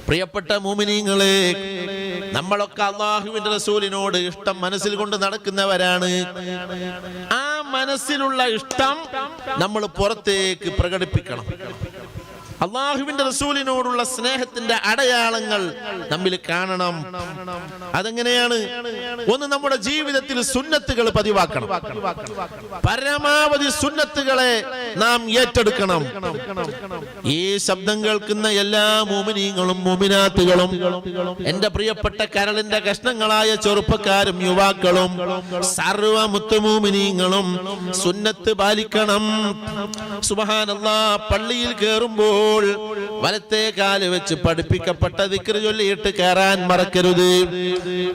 പ്രിയപ്പെട്ട മുഅ്മിനീങ്ങളെ, നമ്മളൊക്കെ അല്ലാഹുവിന്റെ റസൂലിനോട് ഇഷ്ടം മനസ്സിൽ കൊണ്ട് നടക്കുന്നവരാണ്. ആ മനസ്സിലുള്ള ഇഷ്ടം നമ്മൾ പുറത്തേക്ക് പ്രകടിപ്പിക്കണം. അല്ലാഹുവിന്റെ റസൂലിനോടുള്ള സ്നേഹത്തിന്റെ അടയാളങ്ങൾ നമ്മിൽ കാണണം. അതെങ്ങനെയാണ്? ഒന്ന്, നമ്മുടെ ജീവിതത്തിൽ സുന്നത്തുകൾ പതിവാക്കണം. പരമാവധി സുന്നത്തുകളെ നാം ഏറ്റെടുക്കണം. ഈ ശബ്ദം കേൾക്കുന്ന എല്ലാ മുഅ്മിനീങ്ങളും മുഅ്മിനാത്തുകളും, എന്റെ പ്രിയപ്പെട്ട കരളിന്റെ കഷ്ണങ്ങളായ ചെറുപ്പക്കാരും യുവാക്കളും സർവ്വ മുത്തുമുഅ്മിനീങ്ങളും സുന്നത്ത് പാലിക്കണം. സുബ്ഹാനല്ലാഹ്, പള്ളിയിൽ കയറുമ്പോൾ വലത്തെ കാല് വെച്ച് പഠിപ്പിക്കപ്പെട്ട ദിക്ർ ചൊല്ലിയിട്ട് കയറാൻ മറക്കരുത്.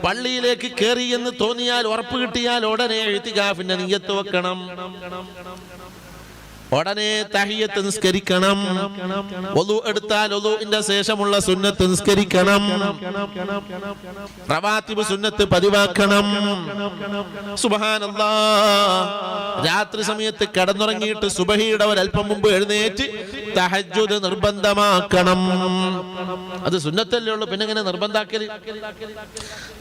പള്ളിയിലേക്ക് കയറി എന്ന് തോന്നിയാൽ, ഉറപ്പ് കിട്ടിയാൽ ഉടനെ ഇഅ്തികാഫിന്റെ നിയ്യത്ത് വെക്കണം. ഉടനെ തഹിയ്യത്ത് നിസ്കരിക്കണം. വുളു എടുത്താൽ വുളുവിന്റെ ശേഷമുള്ള സുന്നത്ത് നിസ്കരിക്കണം. റവാത്തിബ് സുന്നത്ത് പതിവാക്കണം. സുബ്ഹാനല്ലാഹ്, രാത്രി സമയത്ത് കിടന്നുറങ്ങിയിട്ട് സുബഹിയുടെ ഒരല്പം മുമ്പ് എഴുന്നേറ്റ് തഹജ്ജുദ് നിർബന്ധമാക്കണം. അത് സുന്നത്തല്ലേ ഉള്ളൂ, പിന്നെ എങ്ങനെ നിർബന്ധാക്കല്?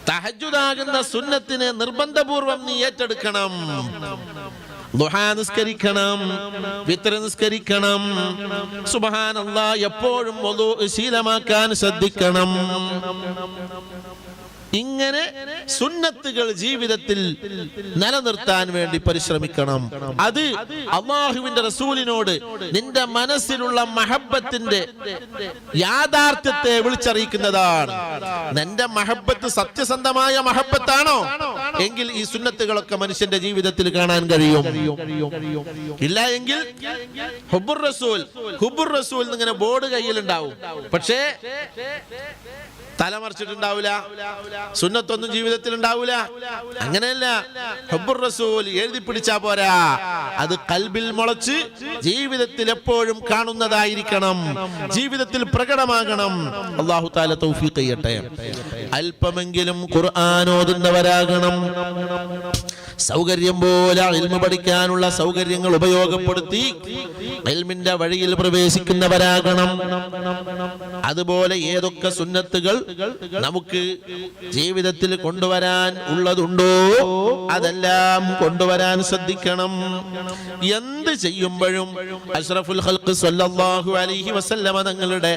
തഹജ്ജുദാകുന്ന സുന്നത്തിനെ നിർബന്ധപൂർവം നീ ഏറ്റെടുക്കണം. ദുഹാ നിസ്കരിക്കണം, വിത്ർ നിസ്കരിക്കണം. സുബ്ഹാനല്ലാഹ്, എപ്പോഴും വുളു ശീലമാക്കാൻ ശ്രദ്ധിക്കണം. ഇങ്ങനെ സുന്നത്തുകൾ ജീവിതത്തിൽ നിലനിർത്താൻ വേണ്ടി പരിശ്രമിക്കണം. അത് അല്ലാഹുവിന്റെ റസൂലിനോട് നിന്റെ മനസ്സിലുള്ള മഹബ്ബത്തിന്റെ യാഥാർത്ഥ്യത്തെ വിളിച്ചറിയിക്കുന്നതാണ്. നിന്റെ മഹബ്ബത്ത് സത്യസന്ധമായ മഹബ്ബത്താണോ എങ്കിൽ ഈ സുന്നത്തുകളൊക്കെ മനുഷ്യന്റെ ജീവിതത്തിൽ കാണാൻ കഴിയും. ഇല്ല എങ്കിൽ ഹുബ്ബുർ റസൂൽ എന്നിങ്ങനെ ബോർഡ് കയ്യിലുണ്ടാവും, പക്ഷേ തലമറിച്ചിട്ടുണ്ടാവില്ല. സുന്നത്തൊന്നും ജീവിതത്തിൽ ഉണ്ടാവില്ല. അങ്ങനെയല്ല, ഹുബ്ബുർ റസൂൽ എഴുതി പിടിച്ചാ പോരാ, അത് ഖൽബിൽ മുളച്ച് ജീവിതത്തിൽ എപ്പോഴും കാണുന്നതായിരിക്കണം, ജീവിതത്തിൽ പ്രകടമാകണം. അല്ലാഹു തആല തൗഫീഖ് ചെയ്യട്ടെ. അല്പമെങ്കിലും ഖുർആൻ ഓതുന്നവരാകണം. സൗകര്യം പോലെ ഇൽമു പഠിക്കാനുള്ള സൗകര്യങ്ങൾ ഉപയോഗപ്പെടുത്തി ഇൽമിന്റെ വഴിയിൽ പ്രവേശിക്കുന്നവരാകണം. അതുപോലെ ഏതൊക്കെ സുന്നത്തുകൾ നമുക്ക് ജീവിതത്തിൽ കൊണ്ടുവരാൻ ഉള്ളതുണ്ടോ അതെല്ലാം കൊണ്ടുവരാൻ ശ്രദ്ധിക്കണം. എന്ത് ചെയ്യുമ്പോഴും അഷ്റഫുൽ ഖൽഖ് സ്വല്ലല്ലാഹു അലൈഹി വസല്ലമ തങ്ങളുടെ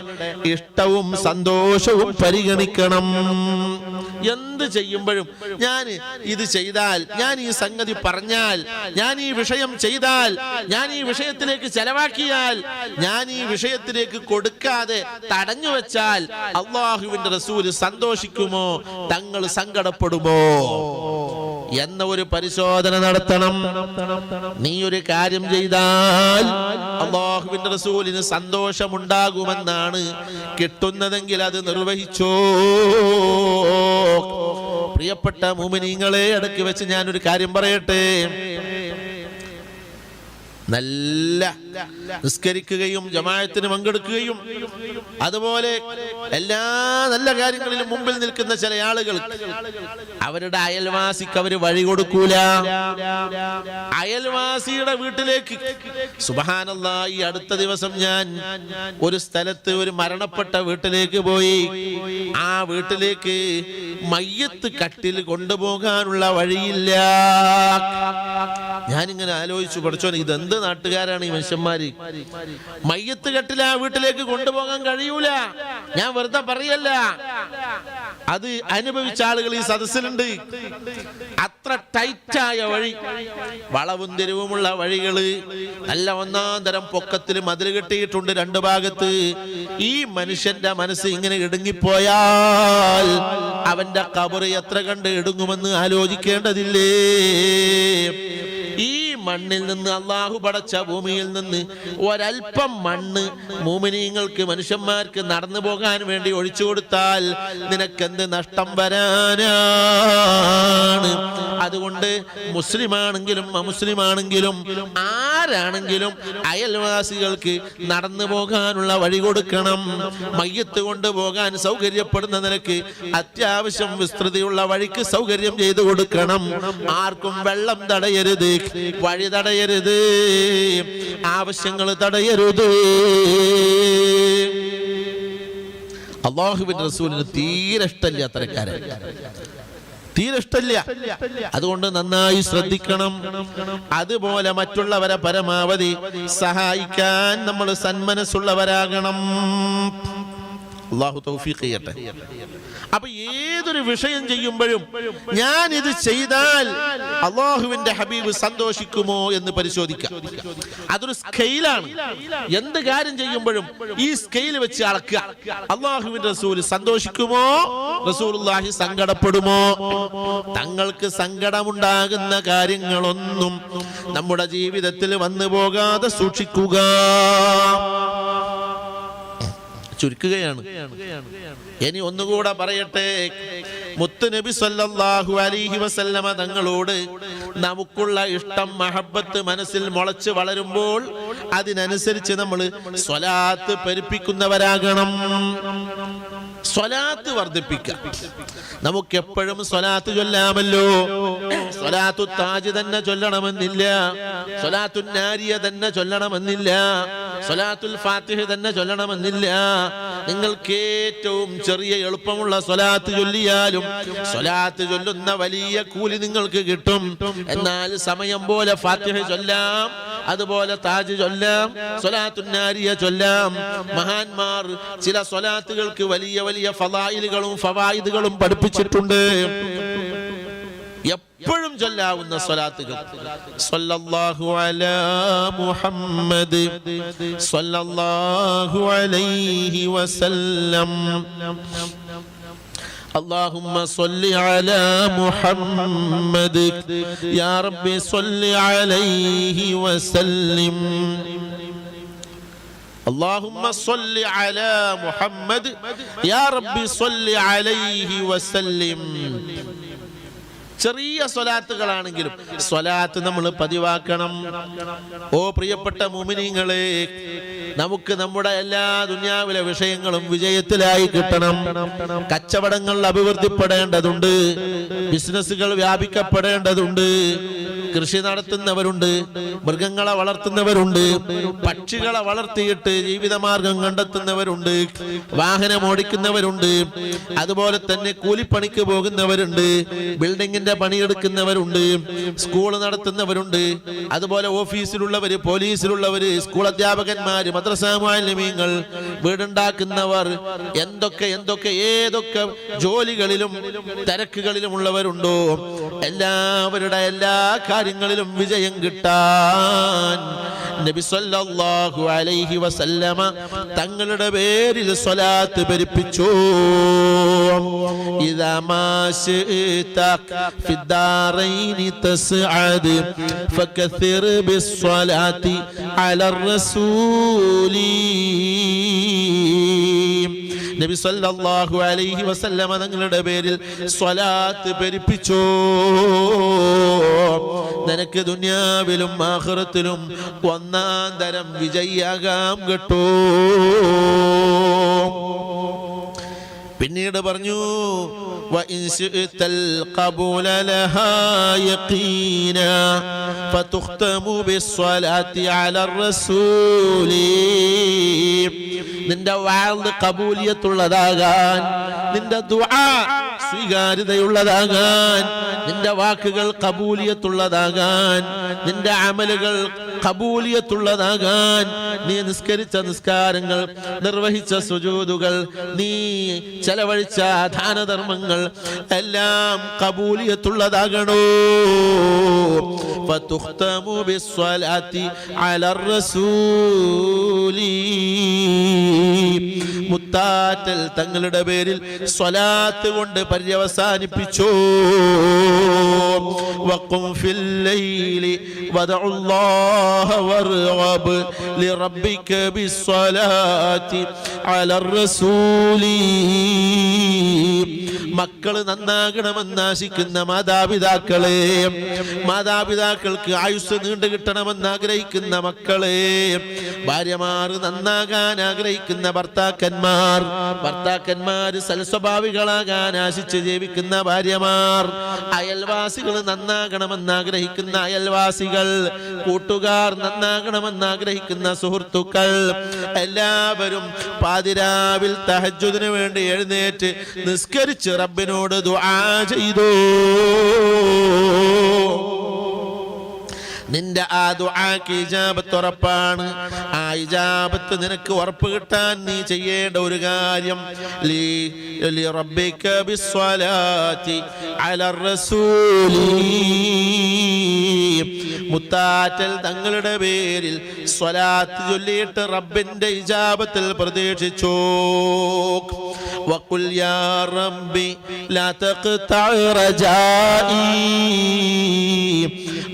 ഇഷ്ടവും സന്തോഷവും പരിഗണിക്കണം. എന്ത് ചെയ്യുമ്പോഴും ഞാൻ ഇത് ചെയ്താൽ, ഞാൻ ഈ സംഗതി പറഞ്ഞാൽ, ഞാൻ ഈ വിഷയം ചെയ്താൽ, ഞാൻ ഈ വിഷയത്തിലേക്ക് ചെലവാക്കിയാൽ, ഞാൻ ഈ വിഷയത്തിലേക്ക് കൊടുക്കാതെ തടഞ്ഞു വെച്ചാൽ അല്ലാഹുവിന്റെ റസൂൽ സന്തോഷിക്കുമോ, തങ്ങൾ സങ്കടപ്പെടുമോ എന്ന ഒരു പരിശോധന നടത്തണം. നീ ഒരു കാര്യം ചെയ്താൽ അല്ലാഹുവിന്റെ റസൂലിന് സന്തോഷമുണ്ടാകുമെന്നാണ് കിട്ടുന്നതെങ്കിൽ അത് നിർവഹിച്ചോ. പ്രിയപ്പെട്ട മുഅ്മിനീങ്ങളെ, ഇടയ്ക്ക് വെച്ച് ഞാനൊരു കാര്യം പറയട്ടെ. നല്ല നിസ്കരിക്കുകയും ജമാഅത്തിന് പങ്കെടുക്കുകയും അതുപോലെ എല്ലാ നല്ല കാര്യങ്ങളിലും മുമ്പിൽ നിൽക്കുന്ന ചില ആളുകൾ അവരുടെ അയൽവാസിക്ക് അവര് വഴി കൊടുക്കൂല. അയൽവാസിയുടെ വീട്ടിലേക്ക്, സുബ്ഹാനല്ലാഹ്, ഈ അടുത്ത ദിവസം ഞാൻ ഒരു സ്ഥലത്ത് ഒരു മരണപ്പെട്ട വീട്ടിലേക്ക് പോയി. ആ വീട്ടിലേക്ക് മയ്യത്ത് കട്ടിൽ കൊണ്ടുപോകാനുള്ള വഴിയില്ല. ഞാനിങ്ങനെ ആലോചിച്ചു, പഠിച്ചോനെ, ഇതെന്ത് നാട്ടുകാരാണ് ഈ മനുഷ്യന്മാര്? മയ്യത്ത് കട്ടിൽ ആ വീട്ടിലേക്ക് കൊണ്ടുപോകാൻ കഴിയൂല. ഞാൻ വെറുതെ പറയല്ല, അത് അനുഭവിച്ച ആളുകൾ ഈ സദസ്സിലുണ്ട്. അത്ര ടൈറ്റായ വഴി, വളവും തിരിവുമുള്ള വഴികള്, നല്ല ഒന്നാം തരം പൊക്കത്തിൽ മതിൽ കെട്ടിയിട്ടുണ്ട് രണ്ട് ഭാഗത്ത്. ഈ മനുഷ്യന്റെ മനസ്സ് ഇങ്ങനെ ഇടുങ്ങിപ്പോയാൽ അവന്റെ ഖബർ എത്ര കണ്ട് ഇടുങ്ങുമെന്ന് ആലോചിക്കേണ്ടതില്ലേ? ഈ മണ്ണിൽ നിന്ന്, അള്ളാഹു പടച്ച ഭൂമിയിൽ നിന്ന് ഒരൽപ്പം മണ്ണ് മുഅ്മിനീങ്ങൾക്ക്, മനുഷ്യന്മാർക്ക് നടന്നു പോകാൻ വേണ്ടി ഒഴിച്ചു കൊടുത്താൽ നിനക്കെന്ത് നഷ്ടം വരാനാണ്? അതുകൊണ്ട് മുസ്ലിമാണെങ്കിലും അമുസ്ലിമാണെങ്കിലും ആരാണെങ്കിലും അയൽവാസികൾക്ക് നടന്നു പോകാനുള്ള വഴി കൊടുക്കണം. മയ്യത്ത് കൊണ്ടുപോകാൻ സൗകര്യപ്പെടുന്ന നിലക്ക് അത്യാവശ്യം വിസ്തൃതിയുള്ള വഴിക്ക് സൗകര്യം ചെയ്തു കൊടുക്കണം. ആർക്കും വെള്ളം തടയരുത്, വഴി തടയരുത്, ആവശ്യങ്ങൾ തടയരുത്. അല്ലാഹുവിന്റെ റസൂലിന് തീരെ ഇഷ്ടമില്ല അത്തരക്കാരെ, തീരെ ഇഷ്ടമില്ല. അതുകൊണ്ട് നന്നായി ശ്രദ്ധിക്കണം. അതുപോലെ മറ്റുള്ളവരെ പരമാവധി സഹായിക്കാൻ നമ്മൾ സന്മനസ്സുള്ളവരാകണം. അല്ലാഹു തൗഫീഖ് ചെയ്യട്ടെ. അപ്പൊ ഏതൊരു വിഷയം ചെയ്യുമ്പോഴും ഞാൻ ഇത് ചെയ്താൽ അല്ലാഹുവിന്റെ ഹബീബ് സന്തോഷിക്കുമോ എന്ന് പരിശോധിക്കാം. അതൊരു സ്കെയിലാണ്. എന്ത് കാര്യം ചെയ്യുമ്പോഴും ഈ സ്കെയിൽ വെച്ച് അളക്കുക. അല്ലാഹുവിന്റെ റസൂല് സന്തോഷിക്കുമോ, റസൂലുള്ളാഹി സങ്കടപ്പെടുമോ? തങ്ങൾക്ക് സങ്കടമുണ്ടാകുന്ന കാര്യങ്ങളൊന്നും നമ്മുടെ ജീവിതത്തിൽ വന്നു പോകാതെ സൂക്ഷിക്കുക. ചുരുക്കുകയാണ്. ഇനി ഒന്നുകൂടെ പറയട്ടെ, മുത്ത് നബി സല്ലല്ലാഹു അലൈഹി വസല്ലമ തങ്ങളോട് നമുക്കുള്ള ഇഷ്ടം, മഹബത്ത് മനസ്സിൽ മുളച്ച് വളരുമ്പോൾ അതിനനുസരിച്ച് നമ്മൾ സ്വലാത്ത് പെരുപ്പിക്കുന്നവരാകണം. സ്വലാത്ത് വർദ്ധിപ്പിക്കാം. നമുക്ക് എപ്പോഴും സ്വലാത്ത് ചൊല്ലാമല്ലോ. സ്വലാത്തു താജ് തന്നെ ചൊല്ലണമെന്നില്ല, സ്വലാത്തുൻ നാരിയ തന്നെ ചൊല്ലണമെന്നില്ല, സ്വലാത്തുൽ ഫാത്തിഹ തന്നെ ചൊല്ലണമെന്നില്ല. നിങ്ങൾക്ക് ഏറ്റവും ചെറിയ എളുപ്പമുള്ള സ്വലാത്ത് ചൊല്ലിയാലും സ്വലാത്ത് ചൊല്ലുന്ന വലിയ കൂലി നിങ്ങൾക്ക് കിട്ടും. എന്നാൽ സമയം പോലെ ഫാത്തിഹ ചൊല്ലാം, അതുപോലെ താജ് ചൊല്ലാം, സ്വലാത്തുൻ നാരിയ ചൊല്ലാം. മഹാന്മാർ ചില സ്വലാത്തുകൾക്ക് വലിയ വലിയ ഫളായിലുകളും ഫവായിദുകളും പഠിപ്പിച്ചിട്ടുണ്ട്. എപ്പോഴും ചൊല്ലാവുന്ന സ്വലാത്തുകൾ സ്വല്ലല്ലാഹു അലാ മുഹമ്മദ് സ്വല്ലല്ലാഹു അലൈഹി വസല്ലം, اللهم صل على محمد يا رب صل عليه وسلم. اللهم صل على محمد يا رب صل عليه وسلم. ചെറിയ സ്വലാത്തുകളാണെങ്കിലും സ്വലാത്ത് നമ്മൾ പതിവാക്കണം. ഓ പ്രിയപ്പെട്ട മുഅ്മിനീങ്ങളെ, നമുക്ക് നമ്മുടെ എല്ലാ ദുനിയാവിലെ വിഷയങ്ങളും വിജയത്തിലായി കിട്ടണം. കച്ചവടങ്ങൾ അഭിവൃദ്ധിപ്പെടേണ്ടതുണ്ട്, ബിസിനസ്സുകൾ വ്യാപിക്കപ്പെടേണ്ടതുണ്ട്. കൃഷി നടത്തുന്നവരുണ്ട്, മൃഗങ്ങളെ വളർത്തുന്നവരുണ്ട്, പക്ഷികളെ വളർത്തിയിട്ട് ജീവിതമാർഗം കണ്ടെത്തുന്നവരുണ്ട്, വാഹനം ഓടിക്കുന്നവരുണ്ട്, അതുപോലെ തന്നെ കൂലിപ്പണിക്ക് പോകുന്നവരുണ്ട്, ബിൽഡിങ്ങിന്റെ പണിയെടുക്കുന്നവരുണ്ട്, സ്കൂൾ നടത്തുന്നവരുണ്ട്, അതുപോലെ ഓഫീസിലുള്ളവര്, പോലീസിലുള്ളവര്, സ്കൂൾ അധ്യാപകന്മാര്, മദ്രസ മുഅല്ലിമീങ്ങൾ, വീടുണ്ടാക്കുന്നവർ, ഏതൊക്കെ ജോലികളിലും തിരക്കുകളിലും ഉള്ളവരുണ്ടോ, എല്ലാവരുടെ എല്ലാ കാര്യങ്ങളിലും വിജയം കിട്ടാൻ നബി സല്ലല്ലാഹു അലൈഹി വസല്ലമ തങ്ങളുടെ പേരിൽ സ്വലാത്ത് പെരുപ്പിച്ചു. ഇദാ മാ ശിഅത ഫിദ്ദാറൈനി തസ്അദ് ഫകസിർ ബിസ്സലാത്തി അലർ റസൂലി. നബി സല്ലല്ലാഹു അലൈഹി വസല്ലമ തങ്ങളുടെ പേരിൽ സ്വലാത്ത് പെരുപ്പിച്ചു. നിനക്ക് ദുനിയാവിലും ആഖിറത്തിലും ഒന്നാം തരം വിജയിയാകാം കേട്ടോ. പിന്നീട് പറഞ്ഞു, وإن شئت القبول لها يقينا فتختم بالصلاة على الرسول. നിന്റെ വാഅദ് ഖബൂലിയത്തുള്ളതാകാൻ, നിന്റെ ദുആ സ്വീകാര്യതയുള്ളതാകാൻ, നിന്റെ വാക്കുകൾ ഖബൂലിയത്തുള്ളതാകാൻ, നിന്റെ അമലുകൾ ഖബൂലിയത്തുള്ളതാകാൻ, നീ നിസ്കരിച്ച നിസ്കാരങ്ങൾ, നിർവഹിച്ച സുജൂദുകൾ, നീ ചെലവഴിച്ച ദാനധർമ്മങ്ങൾ എല്ലാം ഖബൂലിയത്തുള്ളതാകണോ. ഫതുഖ്തമു ബിസ്സലാത്തി അലർ റസൂലി. മുത്താറ്റൽ തങ്ങളുടെ പേരിൽ സ്വലാത്ത് കൊണ്ട് പര്യവസാനിപ്പിച്ചു. വഖും ഫിൽ ലൈലി വദഉല്ലാഹ വർഗബ് ലിറബ്ബിക ബിസ്സലാത്തി അലർ റസൂലി. മക്കൾ നന്നാകണമെന്ന് ആശിക്കുന്ന മാതാപിതാക്കളെ, മാതാപിതാക്കൾക്ക് ആയുസ് നീണ്ടു കിട്ടണമെന്ന് ആഗ്രഹിക്കുന്ന മക്കളെ, ഭാര്യമാർ നന്നാകാൻ ആഗ്രഹിക്കുന്ന ഭർത്താക്കന്മാർ, ഭർത്താക്കന്മാർ സൽസ്വഭാവികളാകാൻ ആശിച്ച് ജീവിക്കുന്ന ഭാര്യമാർ, അയൽവാസികൾ നന്നാകണമെന്ന് ആഗ്രഹിക്കുന്ന അയൽവാസികൾ, കൂട്ടുകാർ നന്നാകണമെന്ന് ആഗ്രഹിക്കുന്ന സുഹൃത്തുക്കൾ, സുഹൃത്തുക്കൾ എല്ലാവരും പാതിരാവിൽ തഹജ്ജുദിന് വേണ്ടി എഴുന്നേറ്റ് നിസ്കരിച്ച് റബ്ബിനോട് ദുആ ചെയ്തു. നിന്റെ ആ ദുആക്ക് ഇജാബത്ത് ഉറപ്പാണ്. ആ ഇജാബത്ത് നിനക്ക് ഉറപ്പ് കിട്ടാൻ നീ ചെയ്യേണ്ട ഒരു കാര്യം ലി റബ്ബിക ബിസ്സലാത്തി അലർ റസൂലി, മുത്താറ്റൽ തങ്ങളുടെ പേരിൽ സ്വലാത്ത് ചൊല്ലിയിട്ട് റബ്ബിന്റെ ഇജാബത്തിൽ പ്രതീക്ഷിച്ചു. വഖുൽ യാ റബ്ബി ലാ തഖ്തഅ റജാഇ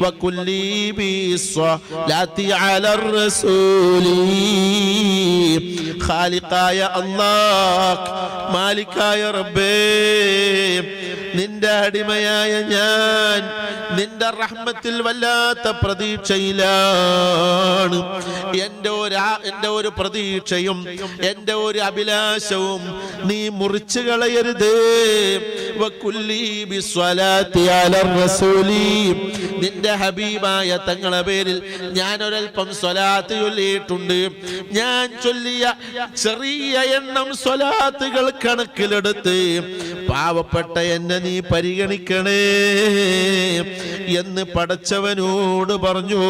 വകുല്ലി ബിസ്സലാത്തി അലർ റസൂലി. ഖാലിഖായ അല്ലാഹ്, മാലിക്കായ റബ്ബേ, നിന്റെ അടിമയായ ഞാൻ നിന്റെ റഹ്മത്തിൽ വല്ലാത്ത പ്രതീക്ഷയിലാണ്. എൻ്റെ ഒരു പ്രതീക്ഷയും എൻ്റെ ഒരു അഭിലാഷവും നീ മുറിച്ചു കളയരുത്. വകുല്ലി ബിസ്സലാത്തി അലർ റസൂലി, നിന്റെ ഹബീബായ തങ്ങളുടെ പേരിൽ ഞാൻ ഒരൽപ്പം സ്വലാത്ത് ചൊല്ലിയിട്ടുണ്ട്. ഞാൻ ചൊല്ലിയ ചെറിയ എണ്ണം സ്വലാത്തുകൾ കണക്കിലെടുത്ത് പാവപ്പെട്ട എന്നെ നീ പരിഗണിക്കണേ എന്ന് പടച്ചവനോട് പറഞ്ഞു.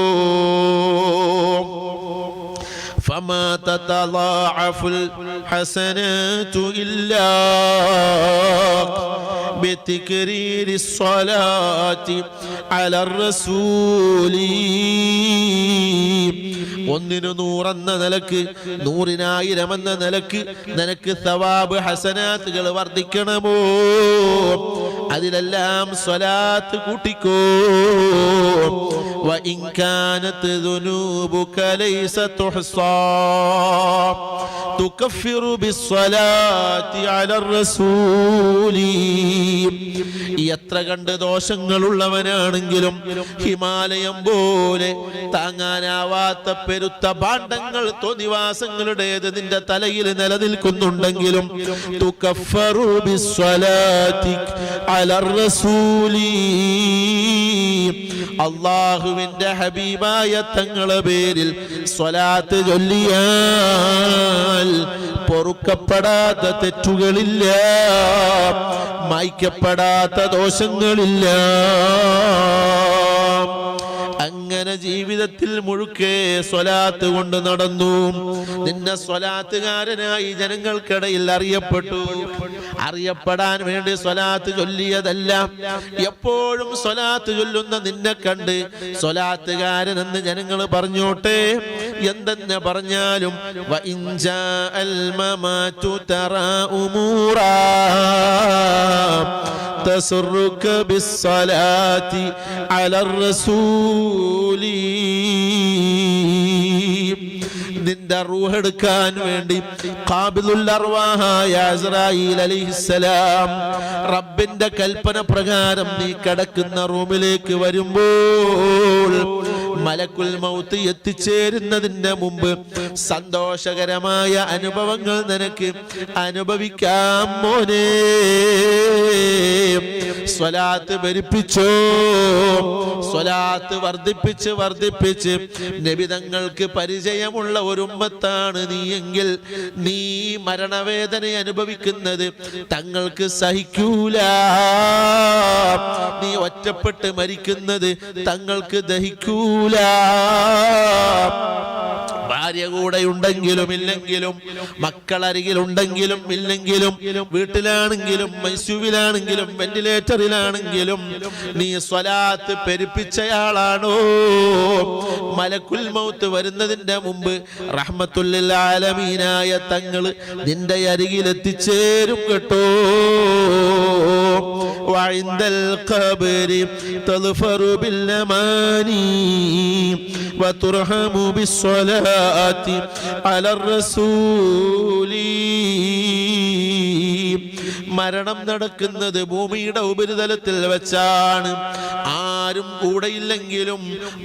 فما تتضاعف الحسنات إلا بتكرير الصلاة على الرسول. ഒന്നിനു 100 എന്ന നിലക്ക് 100,000 എന്ന നിലക്ക് നിനക്ക് സവാബ് ഹസനാത്തുകൾ വർദ്ധിക്കണമോ, അതിലെല്ലാം സ്വലാത്ത് കൂട്ടിക്കോ. وإن كانت ذنوبك ليس تحصى تكفر بالصلاة على الرسول. എത്ര കണ്ട് ദോഷങ്ങളുള്ളവനാണെങ്കിലും ഹിമാലയം പോലെ താങ്ങാനാവാത്ത പെരുത്ത ഭാണ്ഡങ്ങൾ തോന്നിവാസങ്ങളുടേത് നിന്റെ തലയിൽ നിലനിൽക്കുന്നുണ്ടെങ്കിലും തുകഫറു ബിസ്സലാത്തി അലർ റസൂലി, അല്ലാഹുവിന്റെ ഹബീബായ തങ്ങളുടെ പേരിൽ സ്വലാത്ത് ചൊല്ലിയാൽ പൊറുക്കപ്പെടാത്ത തെറ്റുകളില്ല, മായ്ക്കപ്പെടാത്ത ദോഷങ്ങളില്ല. അങ്ങനെ ജീവിതത്തിൽ മുഴുക്കെ സ്വലാത്ത് കൊണ്ട് നടന്നു. നിന്നെ സ്വലാത്തുകാരനായി ജനങ്ങൾക്കിടയിൽ അറിയപ്പെട്ടു. അറിയപ്പെടാൻ വേണ്ടി സ്വലാത്ത് ചൊല്ലിയതല്ല, എപ്പോഴും സ്വലാത്ത് ചൊല്ലുന്ന നിന്നെ കണ്ട് സ്വലാത്തുകാരനെന്ന് ജനങ്ങൾ പറഞ്ഞോട്ടെ. എന്തെന്ന് പറഞ്ഞാലും വഇൻ ജാഅൽ മമാതു തറാ ഉമൂറാ തസുറുക ബിസ്സലാത്തി അലർ റസൂലി. നിന്റെ റൂഹ് എടുക്കാൻ വേണ്ടി ഖാബിദുൽ അർവാഹായ ഇസ്രായീൽ അലൈഹിസ്സലാം റബ്ബിന്റെ കൽപ്പന പ്രകാരം നീ കിടക്കുന്ന റൂമിലേക്ക് വരുമ്പോൾ മലക്കുൽ മൗത്ത് എത്തിച്ചേരുന്നതിന്റെ മുമ്പ് സന്തോഷകരമായ അനുഭവങ്ങൾ നിനക്ക് അനുഭവിക്കാം മോനെ. സ്വലാത്ത് ഭരിപ്പിച്ചോ, സ്വലാത്ത് വർദ്ധിപ്പിച്ച് വർദ്ധിപ്പിച്ച് നബിതങ്ങൾക്ക് പരിചയമുള്ള ഒരു ഉമ്മത്താണ് നീയെങ്കിൽ നീ മരണവേദന അനുഭവിക്കുന്നത് തങ്ങൾക്ക് സഹിക്കൂല. നീ ഒറ്റപ്പെട്ട് മരിക്കുന്നത് തങ്ങൾക്ക് ദഹിക്കൂല. ഭാര്യ കൂടെ ഉണ്ടെങ്കിലും ഇല്ലെങ്കിലും, മക്കളരികിലുണ്ടെങ്കിലും ഇല്ലെങ്കിലും, വീട്ടിലാണെങ്കിലും മൈസൂവിലാണെങ്കിലും വെന്റിലേറ്ററിലാണെങ്കിലും നീ സ്വലാത്ത് പെരുപ്പിച്ചയാളാണോ, മലക്കുൽ മൗത്ത് വരുന്നതിന്റെ മുമ്പ് റഹ്മത്തുൽ ആലമീനായ തങ്ങള് നിന്റെ അരികിലെത്തിച്ചേരും കേട്ടോ. وعند القبر تظفر بالأماني وترحم بالصلاة على الرسول. മരണം നടക്കുന്നത് ഭൂമിയുടെ ഉപരിതലത്തിൽ വെച്ചാണ്. ആ ആരും കൂടെയില്ലെങ്കിലും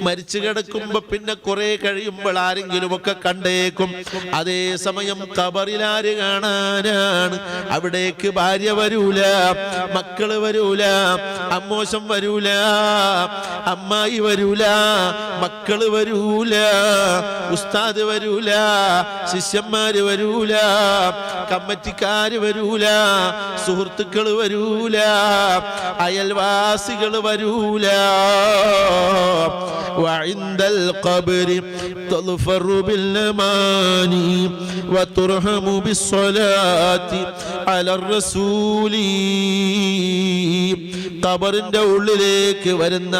മരിച്ചു കിടക്കുമ്പോ പിന്നെ കുറെ കഴിയുമ്പോൾ ആരെങ്കിലും ഒക്കെ കണ്ടേക്കും. അതേ സമയം ഖബറിൽ ആര് കാണാനാണ്? അവിടേക്ക് ഭാര്യ വരൂല, മക്കള് വരൂല, അമ്മോശം വരൂല, അമ്മായി വരൂല, മക്കള് വരൂല, ഉസ്താദ് വരൂല, ശിഷ്യന്മാര് വരൂല, കമ്മിറ്റിക്കാര് വരൂല, സുഹൃത്തുക്കള് വരൂല, അയൽവാസികൾ വരൂല. وعند القبر تظفر بالأماني وترحم بالصلاة على الرسول. ഖബറിന്റെ ഉള്ളിലേക്ക് വരുന്ന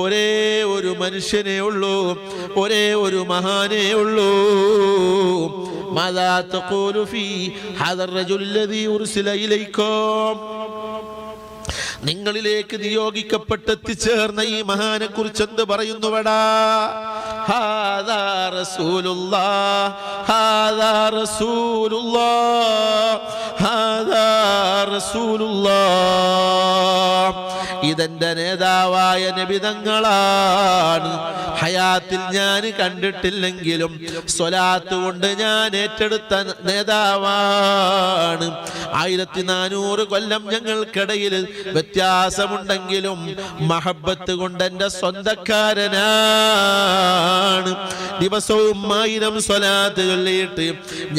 ഒരേ ഒരു മനുഷ്യനേ ഉള്ളൂ, ഒരേ ഒരു മഹാനേ ഉള്ളൂ. മാദാ തഖൂലു ഫീ ഹാദാ الرجل الذي أرسل إليكم? നിങ്ങളിലേക്ക് നിയോഗിക്കപ്പെട്ടെത്തിച്ചേർന്ന ഈ മഹാനെ കുറിച്ച് എന്ത് പറയുന്നുവടാ? ഹാദാ റസൂലുള്ളാഹ്, ഹാദാ റസൂലുള്ളാഹ്, ഹാദാ റസൂലുള്ളാഹ്. ഇതെന്റെ നേതാവായ നബി തങ്ങളാണ്. ഹയാത്തിൽ ഞാൻ കണ്ടിട്ടില്ലെങ്കിലും സ്വലാത്ത് കൊണ്ട് ഞാൻ ഏറ്റെടുത്ത നേതാവാണ്. 1400 കൊല്ലം ഞങ്ങൾക്കിടയിൽ വ്യത്യാസമുണ്ടെങ്കിലും മഹബത്ത് കൊണ്ട് എൻ്റെ സ്വന്തക്കാരനാണ്. ദിവസവും 1000 സ്വലാത്ത് ചൊല്ലിയിട്ട്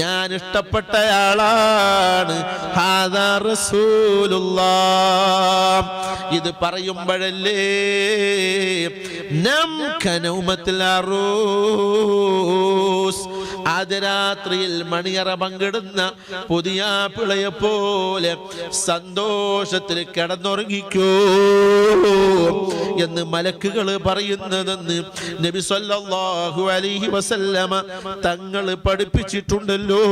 ഞാൻ ഇഷ്ടപ്പെട്ടയാളാണ്. ഹാദാ റസൂലുള്ളാഹ്. ഇത് പറയുമ്പോഴല്ലേ ആദ്യരാത്രിയിൽ മണിയറ പങ്കിടുന്ന പുതിയ പിളയെ പോലെ സന്തോഷത്തിൽ കിടന്നുറങ്ങിക്കോ എന്ന് മലക്കുകൾ പറയുന്നതെന്ന് നബി സല്ലല്ലാഹു അലൈഹി വസല്ലമ തങ്ങൾ പഠിപ്പിച്ചിട്ടുണ്ടല്ലോ.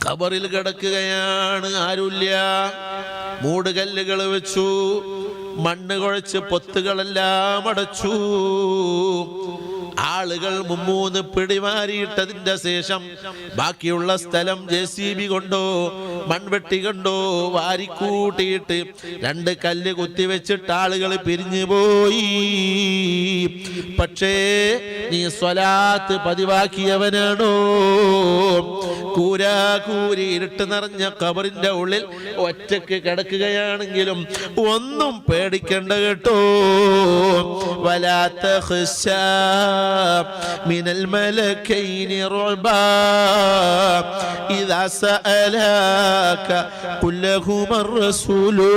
ഖബറിൽ കിടക്കുകയാണ്, ആരുമില്ല. മൂടുകല്ലുകൾ വെച്ചു, മണ്ണ് കുഴച്ച് പൊത്തുകളെല്ലാം അടച്ചു. ആളുകൾ 3 പിടിമാരിയിട്ടതിന്റെ ശേഷം ബാക്കിയുള്ള സ്ഥലം JCB കൊണ്ടോ മൺവെട്ടി കൊണ്ടോ വാരിക്കൂട്ടിയിട്ട് 2 കല്ല് കുത്തിവെച്ചിട്ട് ആളുകൾ പിരിഞ്ഞു പോയി. പക്ഷേ നീ സ്വലാത്ത് പതിവാക്കിയവനാണോ? കൂരാകൂരി ഇരുട്ട് നിറഞ്ഞ ഖബറിന്റെ ഉള്ളിൽ ഒറ്റക്ക് കിടക്കുകയാണെങ്കിലും ഒന്നും പേടിക്കണ്ട കേട്ടോ. വലാ തഖ്ശാ മിനൽ മലക്കൈനി റുബാ ഇദാ സഅലാക ഖുൽ ലഹുമർ റസൂലു.